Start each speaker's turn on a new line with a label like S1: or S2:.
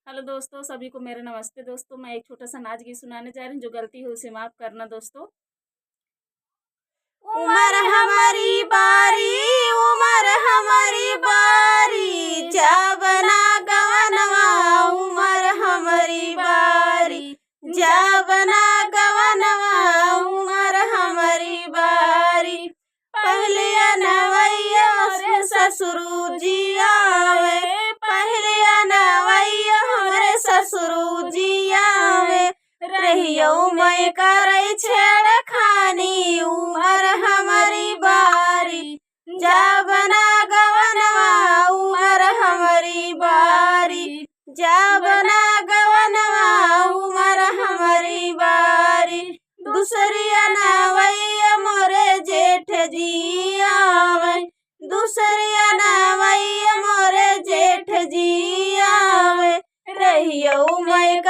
S1: Hello दोस्तों, सभी को मेरा नमस्ते दोस्तों। मैं एक छोटा-सा नाच गीत सुनाने जा रही हूँ, जो गलती हुई उसे माफ़ करना दोस्तों।
S2: उमर हमारी बारी, उमर हमारी बारी, जाबना गवनवा उमर हमारी बारी, जाबना गवनवा उमर हमारी बारी। पहले अनवैया से ससुरु जी आवे, पहले अनवैया हमरे ससुरु जी आवे, रहियो मैं करे छेड़खानी उमर हमारी बारी, जाबना गवनवा उमर हमारी बारी, जाबना गवनवा उमर हमारी बारी। दूसरी अनवैया मोरे जेठ जी आवे, दूसरी अनवैया मोरे जेठ जी आवे, रहियो मैं